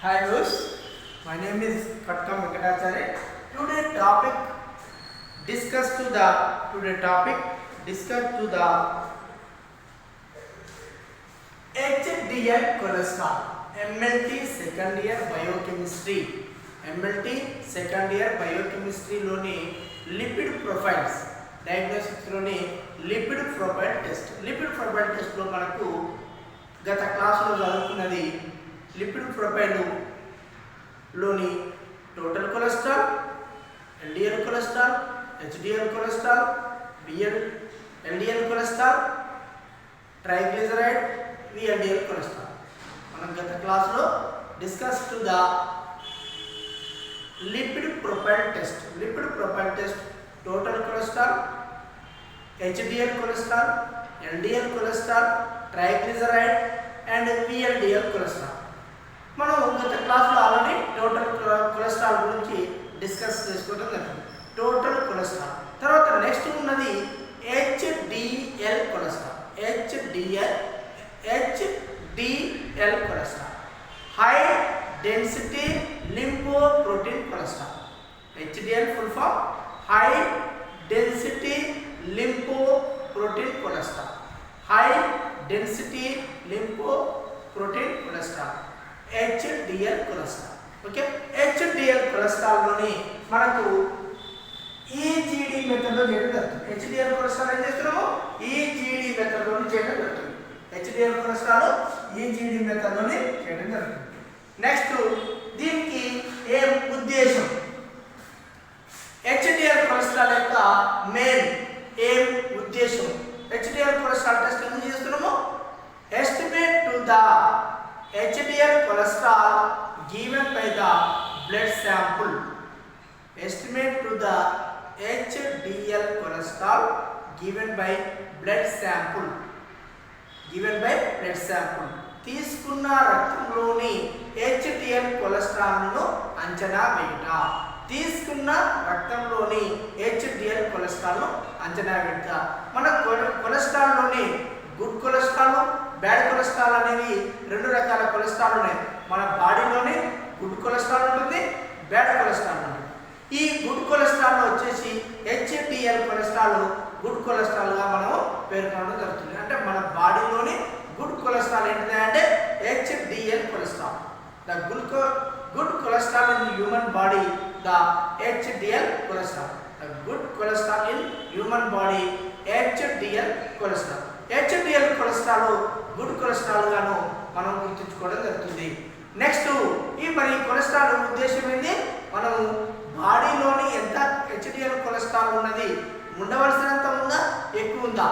Hi viewers, my name is Katkam Venkatacharya. Today topic discuss to the HDL cholesterol. MLT second year biochemistry. MLT second year biochemistry లోని lipid profiles diagnostics లోని lipid profile test. Lipid profile test లో మనకు గత క్లాసులో చదువుకున్నది lipid profile లోని total cholesterol, LDL cholesterol, HDL cholesterol, LDL cholesterol, triglyceride, VLDL cholesterol. మనం గత క్లాసులో discuss to the lipid profile test. Lipid profile test total cholesterol, HDL cholesterol, LDL cholesterol, triglyceride and VLDL cholesterol. మనం గత క్లాస్లో already total cholesterol గురించి discuss చేసుకోవడం జరిగింది. Total cholesterol తర్వాత నెక్స్ట్ ఉన్నది HDL cholesterol. HDL cholesterol high density lipoprotein cholesterol. HDL full form high density lipoprotein cholesterol. High density lipoprotein cholesterol HDL cholesterol. Okay, HDL cholesterol లోని మనకు EGD method లో చేయడం జరుగుతుంది. HDL కొలెస్ట్రాల్ ఏం చేస్తున్నాము? EGD method లోని చేయడం జరుగుతుంది. HDL కొలెస్ట్రాల్ EGD మెథడ్ లోని చేయడం జరుగుతుంది. నెక్స్ట్ దీనికి ఏం ఉద్దేశం? HDL కొలెస్ట్రాల్ యొక్క మెయిన్ ఏం ఉద్దేశం? HDL కొలెస్ట్రాల్ టెస్ట్ ఎందుకు చేస్తున్నాము? Estimate to the HDL cholesterol given by the blood sample. Estimate to the HDL cholesterol given by blood sample. Given by blood sample. తీసుకున్న రక్తంలోని HDL కొలెస్ట్రాల్ను అంచనా వేయుట. తీసుకున్న రక్తంలోని HDL కొలెస్ట్రాల్ను అంచనా వేయుట. మన కొలెస్ట్రాల్లోని గుడ్ కొలెస్ట్రాల్, బ్యాడ్ కొలెస్ట్రాల్ అనేవి రెండు రకాల కొలెస్ట్రాల్ ఉన్నాయి. మన బాడీలోనే గుడ్ కొలెస్ట్రాల్ ఉంటుంది, బ్యాడ్ కొలెస్ట్రాల్ ఉంటుంది. ఈ గుడ్ కొలెస్ట్రాల్ వచ్చేసి HDL కొలెస్ట్రాల్ గుడ్ కొలెస్ట్రాల్గా మనం పేర్కొనడం జరుగుతుంది. అంటే మన బాడీలోని గుడ్ కొలెస్ట్రాల్ ఏంటిది అంటే HDL cholesterol. The good cholesterol in human body, the HDL cholesterol. The good cholesterol in human body HDL cholesterol. HDL cholesterol good cholesterol గాను మనం గుర్తుంచుకోవడం జరుగుతుంది. నెక్స్ట్ ఈ మరి కొలెస్ట్రాల్ ఉద్దేశం ఏంటి? మనం బాడీలోని ఎంత HDL కొలెస్ట్రాల్ ఉన్నది, ఉండవలసినంత ఉందా, ఎక్కువ ఉందా,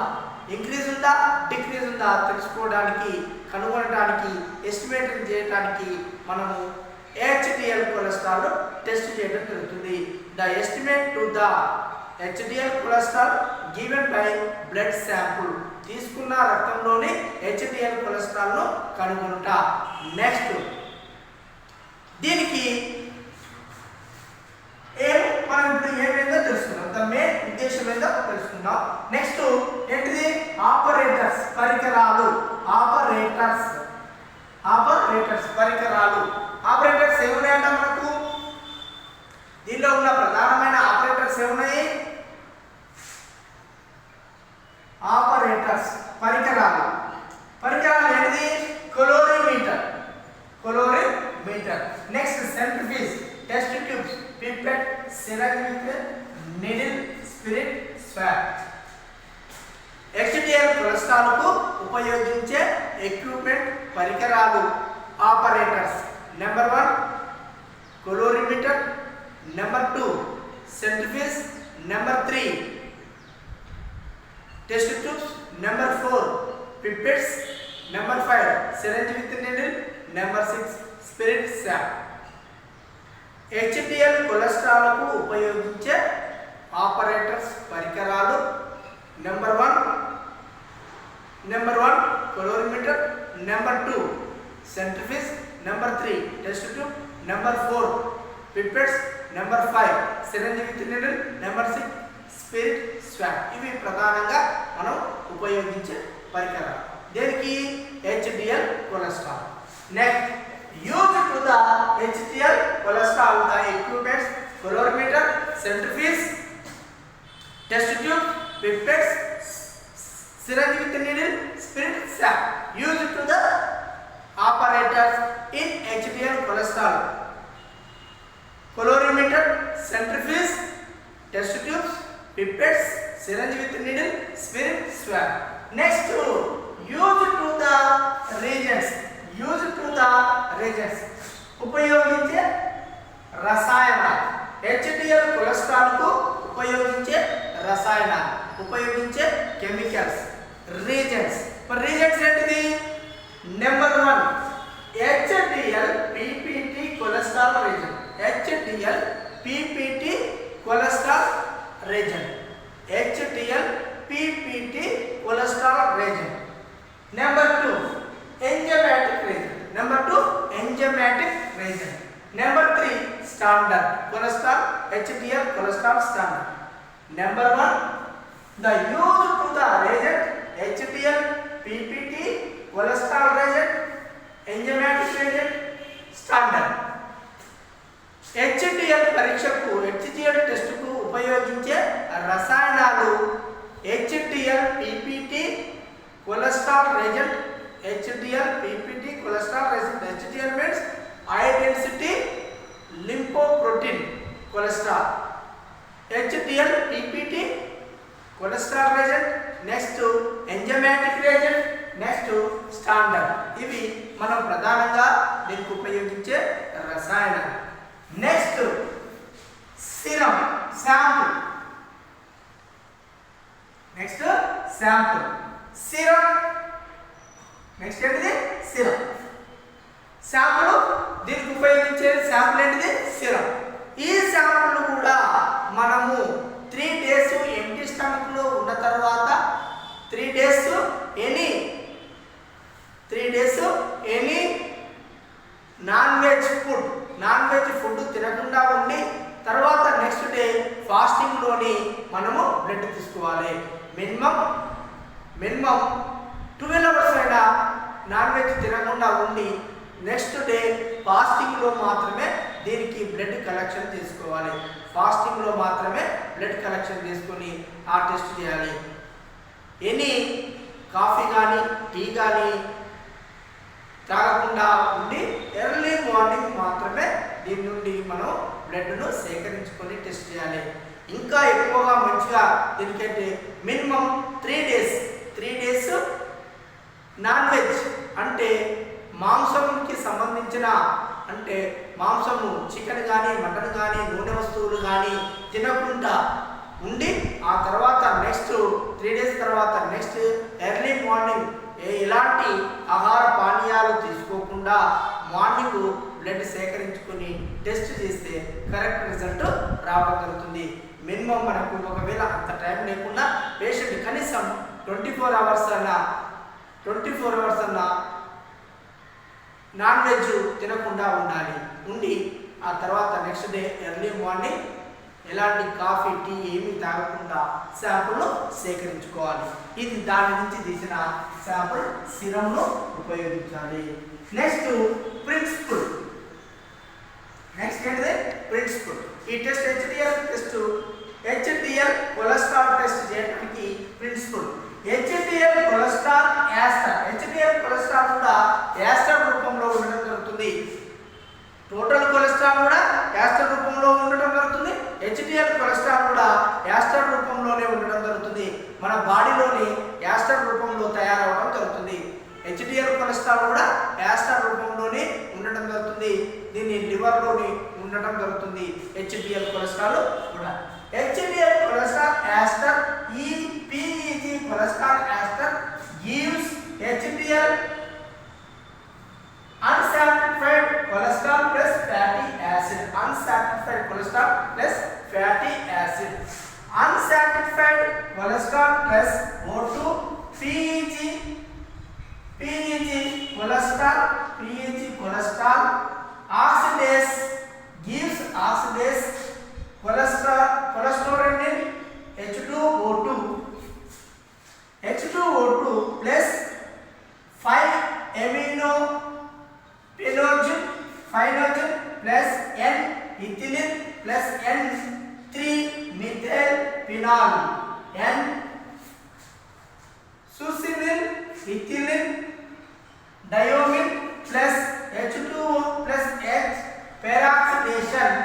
ఇంక్రీజ్ ఉందా, డిక్రీజ్ ఉందా తెలుసుకోవడానికి, కనుగొనడానికి, ఎస్టిమేట్ చేయడానికి మనము HDL కొలెస్ట్రాల్ టెస్ట్ చేయడం జరుగుతుంది. The estimate to the HDL cholesterol given by blood sample. తీసుకున్న రక్తంలోని HDL కొలెస్ట్రాల్ ను కనుగొనుట. నెక్స్ట్ దీనికి మనం ఇప్పుడు ఏమేందో తెలుసుకున్నాం. ద మెయిన్ ఉద్దేశం ఏందో తెలుసుకున్నాం. నెక్స్ట్ ఏంటిది? ఆపరేటర్స్, పరికరాలు. ఆపరేటర్స్ పరికరాలు. ఆపరేటర్స్ ఏమున్నాయంట మనకు? దీనిలో ఉన్న ప్రధానమైన ఆపరేటర్స్ ఏమున్నాయి? ఆపరేటర్స్ పరికరాలు. ఏంటిది? Colorimeter. Next centrifuge, test tubes, pipette, syringe with needle, spirit, swab. HDL cholesterol కు ఉపయోగించే ఎక్విప్మెంట్, పరికరాలు, operators. Number 1 colorimeter, number 2 centrifuge, number 3 test tubes, number 4 pipettes, number 5 syringe with needle, number 6 spirit swab. HDL cholesterol కు ఉపయోగించే operators, పరికరాలు. Number 1 colorimeter, number 2 centrifuge, number 3 test tube, number 4 pipettes, number 5 syringe with needle, number 6 spirit swab. ఇవి ప్రధానంగా మనం ఉపయోగించే పరికరాలు. దేనికి? HDL cholesterol. Next use to the HCl cholesterol, the equipments calorimeter, centrifuge, test tube, pipettes, syringe with needle, spirit sac used to the operators in HDL cholesterol, calorimeter, centrifuge, test tubes, pipettes, syringe with needle, spirit swab. Next, used to the reagents, ఉపయోగించే రసాయనాలు, HDL cholesterol కు ఉపయోగించే రసాయనాలు, ఉపయోగించే chemicals, reagents. మరి reagents ఏంటిది? Number 1 HDL PPT cholesterol reagent, HDL PPT cholesterol reagent, HDL PPT cholesterol reagent. Number 2 enzymatic reagent, number 2 enzymatic reagent. Number 3 standard cholesterol, HDL cholesterol standard. Number 1 the use to the reagent HDL PPT cholesterol reagent, enzymatic reagent, standard. HDL పరీక్షకు, HDL టెస్టుకు ఉపయోగించే రసాయనాలు HDL PPT cholesterol reagent, HDL PPT cholesterol reagent. HDL means high density lipoprotein cholesterol, HDL PPT cholesterol reagent, next enzymatic reagent, next standard. ఇవి మనం ప్రధానంగా దీనికి ఉపయోగించే రసాయనాలు. Next serum, sample. Next sample, serum. Next ఏంటిది? Serum. Sample, దీనికి ఉపయోగించే sample ఏంటిది? సిరం. ఈ శాంపుల్ కూడా మనము 3 days ఎంటీ స్టమక్ లో ఉన్న తర్వాత 3 days any non veg food తినకుండా ఉండి తర్వాత నెక్స్ట్ డే ఫాస్టింగ్ లోని మనము బ్లడ్ తీసుకోవాలి. మినిమం 12 hours అయినా నాన్ వెజ్ తినకుండా ఉండి నెక్స్ట్ డే ఫాస్టింగ్ లో మాత్రమే దీనికి బ్లడ్ కలెక్షన్ చేసుకోవాలి. ఫాస్టింగ్ లో మాత్రమే బ్లడ్ కలెక్షన్ చేసుకొని ఆ టెస్ట్ చేయాలి. ఎనీ కాఫీ కానీ టీ కానీ తాగకుండా ఉండి ఎర్లీ మార్నింగ్ మాత్రమే దీని నుండి మనం బ్లడ్ను సేకరించుకొని టెస్ట్ చేయాలి. ఇంకా ఎక్కువగా మంచిగా దీనికంటే మినిమం 3 days నాన్ వెజ్ అంటే మాంసంకి సంబంధించిన, అంటే మాంసము చికెన్ కానీ మటన్ కానీ నూనె వస్తువులు కానీ తినకుండా ఉండి ఆ తర్వాత నెక్స్ట్ 3 days తర్వాత నెక్స్ట్ ఎర్లీ మార్నింగ్ ఎలాంటి ఆహార పానీయాలు తీసుకోకుండా మార్నింగ్ బ్లడ్ సేకరించుకొని టెస్ట్ చేస్తే కరెక్ట్ రిజల్ట్ రావడం జరుగుతుంది. మినిమం మనకు ఒకవేళ అంత టైం లేకుండా పేషెంట్ కనీసం 24 hours అన్నా నాన్ వెజ్ తినకుండా ఉండి ఆ తర్వాత నెక్స్ట్ డే ఎర్లీ మార్నింగ్ ఎలాంటి కాఫీ టీ ఏమీ తాగకుండా శాంపుల్ సేకరించుకోవాలి. ఇది దాని నుంచి తీసిన శాంపుల్ సిరంను ఉపయోగించాలి. Next principle. నెక్స్ట్ ఏంటిది? ప్రిన్సిపల్. ఈ టెస్ట్ HDL కొలెస్ట్రాల్ టెస్ట్ చేయడానికి principle HDL cholesterol ester. HDL cholesterol కూడా యాస్టర్ రూపంలో ఉండడం జరుగుతుంది. టోటల్ కొలెస్ట్రాల్ కూడా యాస్టర్ రూపంలో ఉండడం జరుగుతుంది. HDL కొలెస్ట్రాల్ కూడా యాస్టర్ రూపంలోనే ఉండడం జరుగుతుంది. మన బాడీలోని యాస్టర్ రూపంలో తయారవడం జరుగుతుంది. HDL కొలెస్ట్రాల్ కూడా యాస్టర్ రూపంలోనే ఉండడం జరుగుతుంది. దీన్ని లివర్లోని ఉండడం జరుగుతుంది. HDL కొలెస్ట్రాల్ కూడా HDL cholesterol ester PEG cholesterol ester gives HDL unsaturated cholesterol plus fatty acid. Unsaturated cholesterol plus fatty acid. Unsaturated cholesterol plus O2 PEG cholesterol oxidase gives oxidase cholesterol H2O2 plus 5 amino phenogen plus N ethylene plus N 3 methyl phenol N succinyl ethylene diamine plus H2O plus H peroxidation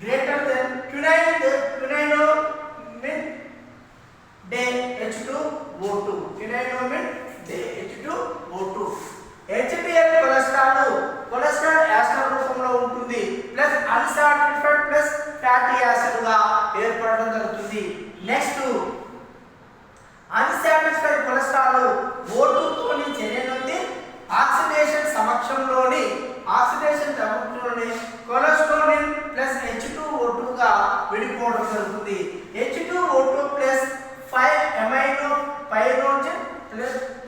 greater than quininomin day H2O2 quininomin day H2O2 HDL cholesterol acid రూపంలో ఉంటుంది plus unsaturated plus fatty acid గా ఏర్పడడం జరుగుతుంది. Next unsaturated cholesterol O2 తోని చర్య నుండి oxidation సమక్షంలోని cholesterol plus H2O2 గా విడిపోవడం జరుగుతుంది. H2O2 plus 5 amino pyrogen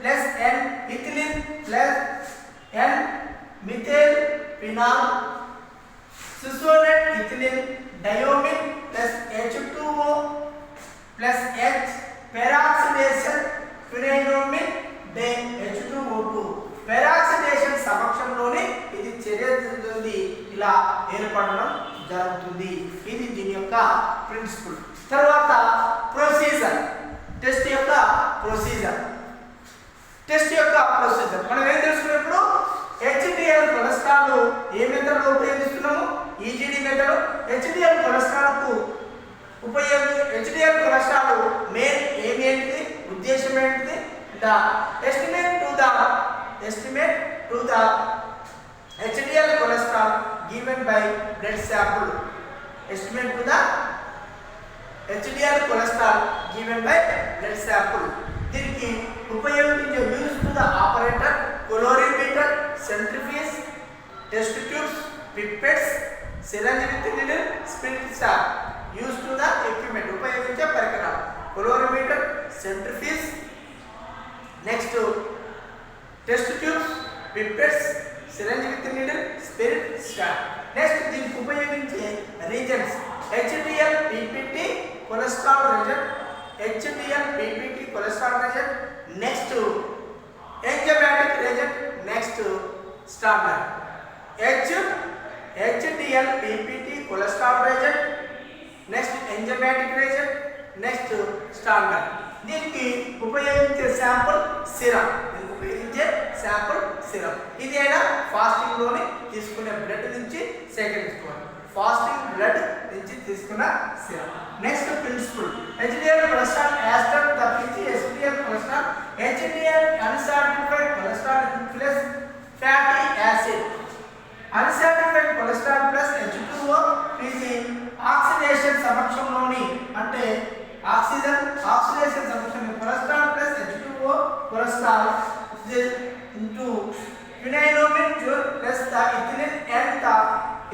plus N ethylene plus N methyl phenol succinate ethylene diamine plus H2O plus H peroxidation quinoneimine dye H2O2 peroxidation సమక్షంలోనే ఇది చర్య జరుగుతుంది, ఇలా ఏర్పడడం జరుగుతుంది. ఇది దీని యొక్క ప్రిన్సిపల్. తర్వాత ప్రొసీజర్, టెస్ట్ యొక్క ప్రొసీజర్ మనం ఏం తెలుసుకున్నప్పుడు HDL కొలెస్ట్రాల్ ఏ మెథడ్ లో ఉపయోగిస్తున్నాము? EGD method. HDL cholesterol main ఏమి ఏంటిది, ఉద్దేశం ఏంటిది? The estimate to the HDL cholesterol given by blood sample. Estimate to the HDL cholesterol given by blood sample. దీనికి ఉపయోగించే use to the operator, colorimeter, centrifuge, test tubes, pipettes, syringe with needle, spirit star. Use to the equipment, ఉపయోగించే పరికరాలు colorimeter, centrifuge, next test tubes, pipettes, syringe with needle, spirit star. Next దీనికి ఉపయోగించే reagents HDL PPT cholesterol reagent, HDL PPT cholesterol reagent, next enzymatic reagent, next standard. HDL PPT cholesterol reagent, next enzymatic reagent, next standard. దీనికి ఉపయోగించే sample syrup, ఇది అయినా fasting లోనే తీసుకునే blood నుంచి సేకరించుకోవాలి. Fasting blood నుంచి తీసుకున్న syrup. Next principle HDL cholesterol ester తప్పించి HDL cholesterol HDL unsaturated cholesterol plus fatty acid. Unsaturated cholesterol plus H2O ఇది ఆక్సిడేషన్ సమక్షంలోని, అంటే ఆక్సిడేషన్ సమక్షంలో cholesterol plus H2O cholesterol into quininomin plus the ethylene and the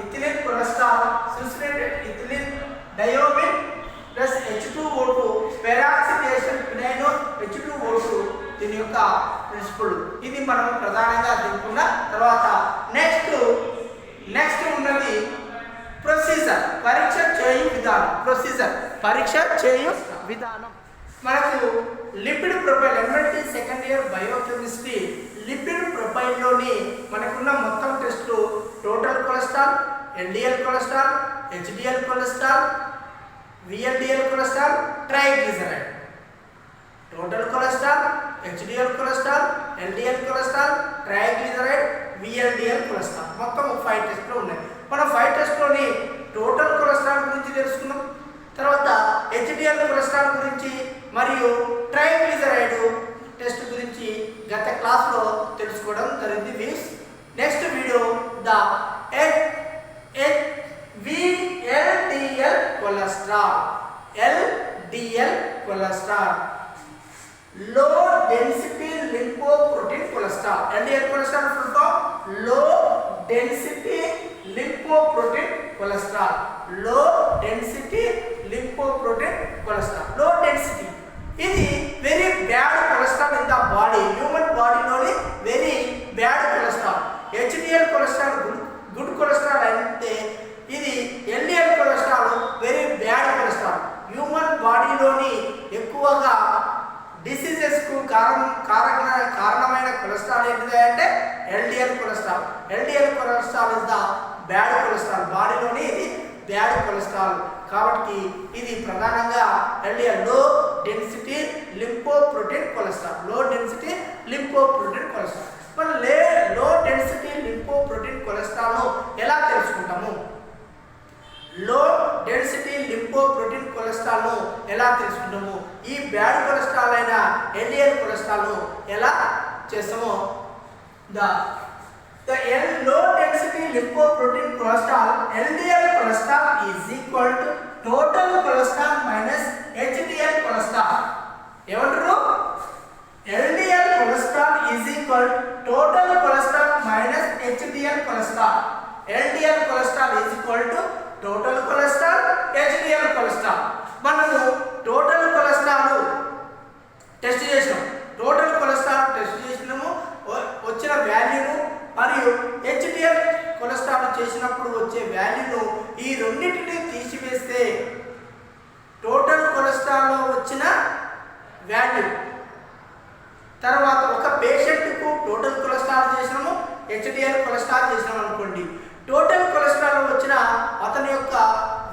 ethylene cholesterol succinate ethylene diamine plus H2O2 peroxidation quinino H2O2 దీని యొక్క principal. ఇది మనం ప్రధానంగా తెలుసుకున్న తర్వాత నెక్స్ట్ ఉన్నది ప్రొసీజర్, పరీక్ష చేయు విధానం. మనకు lipid profile MLT second year biochemistry lipid ప్రొఫైల్లోని మనకున్న మొత్తం టెస్టులు total cholesterol, LDL cholesterol, HDL cholesterol, VLDL cholesterol, triglyceride. Total cholesterol, HDL cholesterol, LDL cholesterol, triglyceride, VLDL cholesterol, మొత్తం 5 టెస్టులు ఉన్నాయి. మనం 5 టెస్టులోని టోటల్ కొలెస్ట్రాల్ గురించి తెలుసుకున్నాం, తర్వాత HDL కొలెస్ట్రాల్ గురించి మరియు ట్రైగ్లిజరైడ్ టెస్ట్ గురించి గత క్లాస్లో తెలుసుకోవడం జరిగింది. Next video the VLDL cholesterol, LDL cholesterol, low density lipoprotein cholesterol. LDL cholesterol full form low density lipoprotein cholesterol. Low density lipoprotein cholesterol. Low density ఇది very bad cholesterol in the body, human బాడీలోని very bad cholesterol. HDL cholesterol good cholesterol అంటే ఇది LDL cholesterol very bad cholesterol. Human బాడీలోని ఎక్కువగా డిసీజెస్కు కారణమైన cholesterol ఏంటిది అంటే LDL LDL cholesterol. LDL cholesterol is the bad cholesterol. బాడీలోని ఇది బ్యాడ్ కొలెస్ట్రాల్. కాబట్టి ఇది ప్రధానంగా LDL low density lipoprotein cholesterol. Low density lipoprotein cholesterol. మనం లో డెన్సిటీ లింపోప్రోటీన్ కొలెస్ట్రాల్ ను ఎలా తెలుసుకుంటాము? లో డెన్సిటీ లింపోప్రోటీన్ కొలెస్ట్రాల్ ను ఎలా తెలుసుకుంటాము? ఈ బ్యాడ్ కొలెస్ట్రాల్ అయిన ఎల్డిఎల్ కొలెస్ట్రాల్ ను ఎలా చేస్తామో the low density lipoprotein cholesterol LDL cholesterol is equal to total cholesterol minus HDL cholesterol. ఏమంటారు? LDL cholesterol is equal to total cholesterol minus HDL cholesterol. LDL cholesterol is equal to total cholesterol HDL cholesterol. మనము total cholesterol test చేసాం. Total cholesterol test చేసినాము, వచ్చిన వాల్యూను మరియు HDL cholesterol చేసినప్పుడు వచ్చే వాల్యూను ఈ రెండింటిని తీసివేస్తే టోటల్ కొలెస్ట్రాల్లో వచ్చిన వాల్యూ తర్వాత ఒక పేషెంట్కు టోటల్ కొలెస్ట్రాల్ చేసినాము, హెచ్డిఎల్ కొలెస్ట్రాల్ చేసినాము అనుకోండి. టోటల్ కొలెస్ట్రాల్ వచ్చిన అతని యొక్క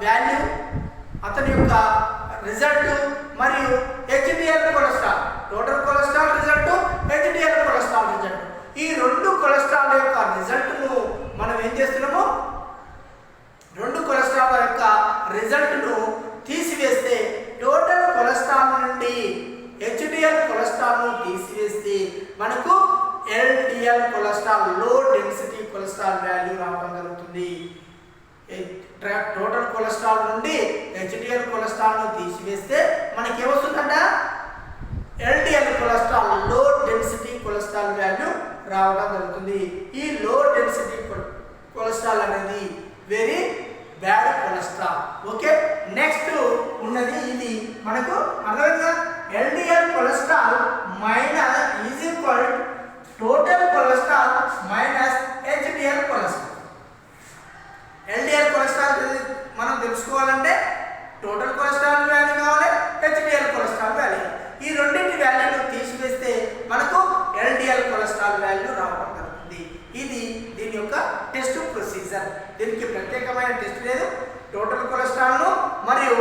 వాల్యూ, అతని యొక్క రిజల్ట్ మరియు HDL cholesterol, total cholesterol result, HDL cholesterol result, ఈ రెండు కొలెస్ట్రాల్ యొక్క రిజల్ట్ను మనం ఏం చేస్తున్నాము? రెండు కొలెస్ట్రాల్ యొక్క రిజల్ట్ను తీసివేస్తే టోటల్ కొలెస్ట్రాల్ నుండి హెచ్డిఎల్ కొలెస్ట్రాల్ను తీసివేస్తే మనకు LDL cholesterol low density cholesterol value రావడం జరుగుతుంది. టోటల్ కొలెస్ట్రాల్ నుండి హెచ్డిఎల్ కొలెస్ట్రాల్ను తీసివేస్తే మనకి ఏమొస్తుందంట? LDL cholesterol low density cholesterol value రావడం జరుగుతుంది. ఈ లో డెన్సిటీ కొలెస్ట్రాల్ అనేది very bad cholesterol. Okay, next ఉన్నది ఇది మనకు అర్థమైందా? LDL cholesterol minus is equal total cholesterol minus HDL cholesterol. LDL cholesterol మనం తెలుసుకోవాలంటే టోటల్ కొలెస్ట్రాల్ వాల్యూ కావాలి, హెచ్డిఎల్ కొలెస్ట్రాల్ వాల్యూ. ఈ రెండింటి వాల్యూను తీసివేస్తే మనకు ఎల్డిఎల్ కొలెస్ట్రాల్ వాల్యూ రావడం జరుగుతుంది. ఇది దీని యొక్క టెస్ట్ ప్రొసీజర్. దీనికి ప్రత్యేకమైన టెస్ట్ లేదు. టోటల్ కొలెస్ట్రాల్ను మరియు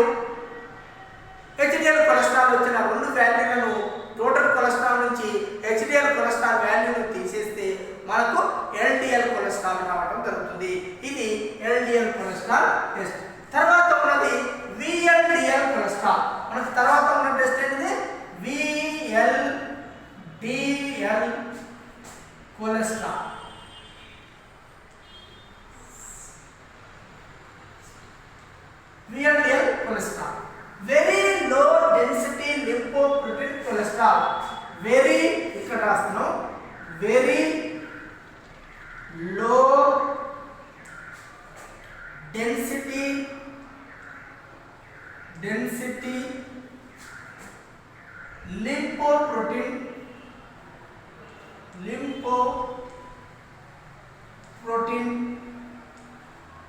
హెచ్డిఎల్ కొలెస్ట్రాల్ వచ్చిన రెండు వాల్యూలను టోటల్ కొలెస్ట్రాల్ నుంచి హెచ్డిఎల్ కొలెస్ట్రాల్ వాల్యూను తీసేస్తే మనకు ఎల్డిఎల్ కొలెస్ట్రాల్ రావడం జరుగుతుంది. ఇది ఎల్డిఎల్ కొలెస్ట్రాల్ టెస్ట్. తర్వాత ఉన్నది విఎల్డిఎల్ కొలెస్ట్రాల్. మనకు తర్వాత ఉన్న టెస్ట్ ఏంటిది? VLDL cholesterol. VLDL cholesterol, very low density lipoprotein cholesterol, very ఇక్కడ రాస్తున్నాం, very low density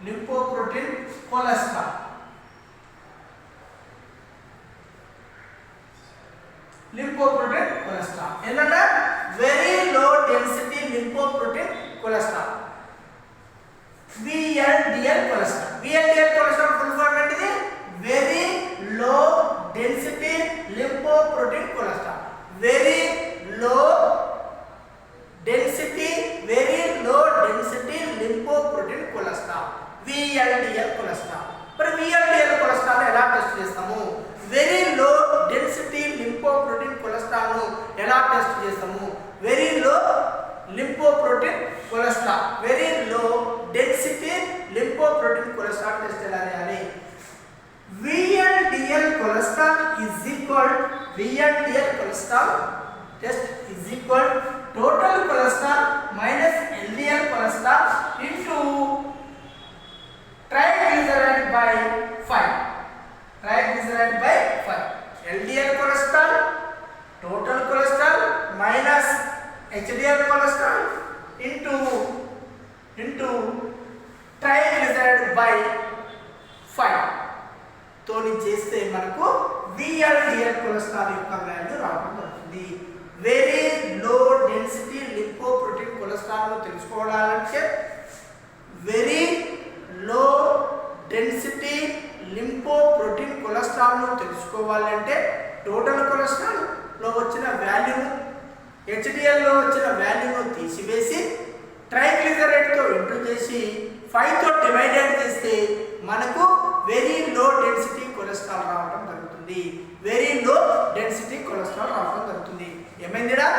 lipoprotein cholesterol. Lipoprotein cholesterol ఏంటంటే very low density lipoprotein cholesterol, VLDL cholesterol. VLDL cholesterol full form ఏంటిది? Very low density lipoprotein cholesterol. Very low density lipoprotein cholesterol, VLDL cholesterol. మరి VLDL cholesterol ఎలా test చేస్తాము? Very low density lipoprotein cholesterol ను ఎలా test చేస్తాము? Very low lipoprotein cholesterol, very low density lipoprotein cholesterol test ఎలా చేయాలి? VLDL cholesterol is equal VLDL cholesterol test is equal total cholesterol minus LDL cholesterol into triglyceride by 5. Triglyceride by 5. LDL cholesterol, total cholesterol minus HDL cholesterol into triglyceride by 5 తోని చేస్తే మనకు VLDL cholesterol యొక్క value రావడం జరుగుతుంది. Very low density lipoprotein తెలుసుకోవాలంటే very low density లింపోప్రోటీన్ కొలెస్ట్రాల్ను తెలుసుకోవాలంటే total కొలెస్ట్రాల్లో వచ్చిన వాల్యూను హెచ్డిఎల్లో వచ్చిన వాల్యూను తీసివేసి ట్రైగ్లిజరైడ్తో ఇంటూ చేసి 5తో డివైడెడ్ చేస్తే మనకు వెరీ లో డెన్సిటీ కొలెస్ట్రాల్ రావడం జరుగుతుంది. వెరీ లో డెన్సిటీ కొలెస్ట్రాల్ రావడం జరుగుతుంది. ఏమైందిడా?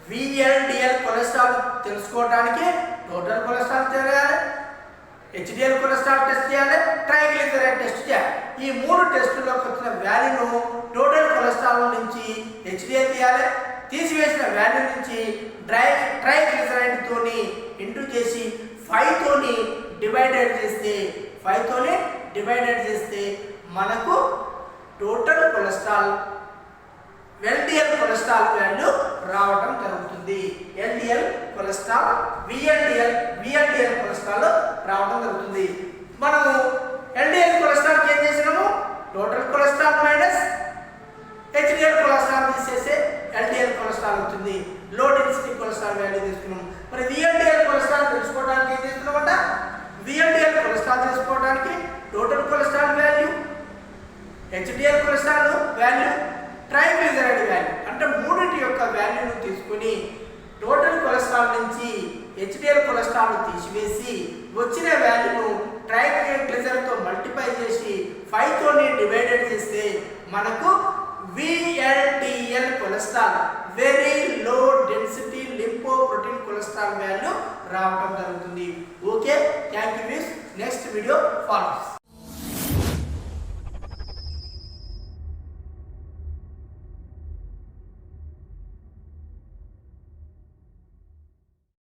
VLDL కొలెస్ట్రాల్ తెలుసుకోవడానికి టోటల్ కొలెస్ట్రాల్ చేయాలి, హెచ్డిఎల్ కొలెస్ట్రాల్ టెస్ట్ చేయాలి, ట్రైగ్లిజరైడ్ టెస్ట్ చేయాలి. ఈ 3 టెస్టుల్లోకి వచ్చిన వాల్యూను టోటల్ కొలెస్ట్రాల్ నుంచి హెచ్డిఎల్ తీయాలి, తీసివేసిన వాల్యూ నుంచి ట్రైగ్లిజరైడ్తో ఇంటూ చేసి 5తోని డివైడెడ్ చేస్తే మనకు total cholesterol LDL cholesterol value రావడం జరుగుతుంది. LDL కొలెస్ట్రాల్ VLDL కొలెస్ట్రాల్ రావడం జరుగుతుంది. మనము LDL కొలెస్ట్రాల్ ఏం చేసినాము? Total cholesterol minus HDL cholesterol తీసేస్తే LDL కొలెస్ట్రాల్ అవుతుంది. లో డెన్సిటీ కొలెస్ట్రాల్ వాల్యూ తీసుకున్నాము. మరి VLDL కొలెస్ట్రాల్ తెలుసుకోవడానికి ఏం చేస్తున్నామంట? VLDL కొలెస్ట్రాల్ తెలుసుకోవడానికి total cholesterol value, HDL cholesterol value, triglyceride value అంటే మూడింటి యొక్క వాల్యూను తీసుకుని టోటల్ కొలెస్ట్రాల్ నుంచి HDL కొలెస్ట్రాల్ తీసివేసి వచ్చిన వాల్యూను ట్రైగ్లిజరైడ్తో మల్టిప్లై చేసి 5తోని డివైడెడ్ చేస్తే మనకు VLDL cholesterol very low density lipoprotein cholesterol value రావడం జరుగుతుంది. Okay, thank you. Next video follows.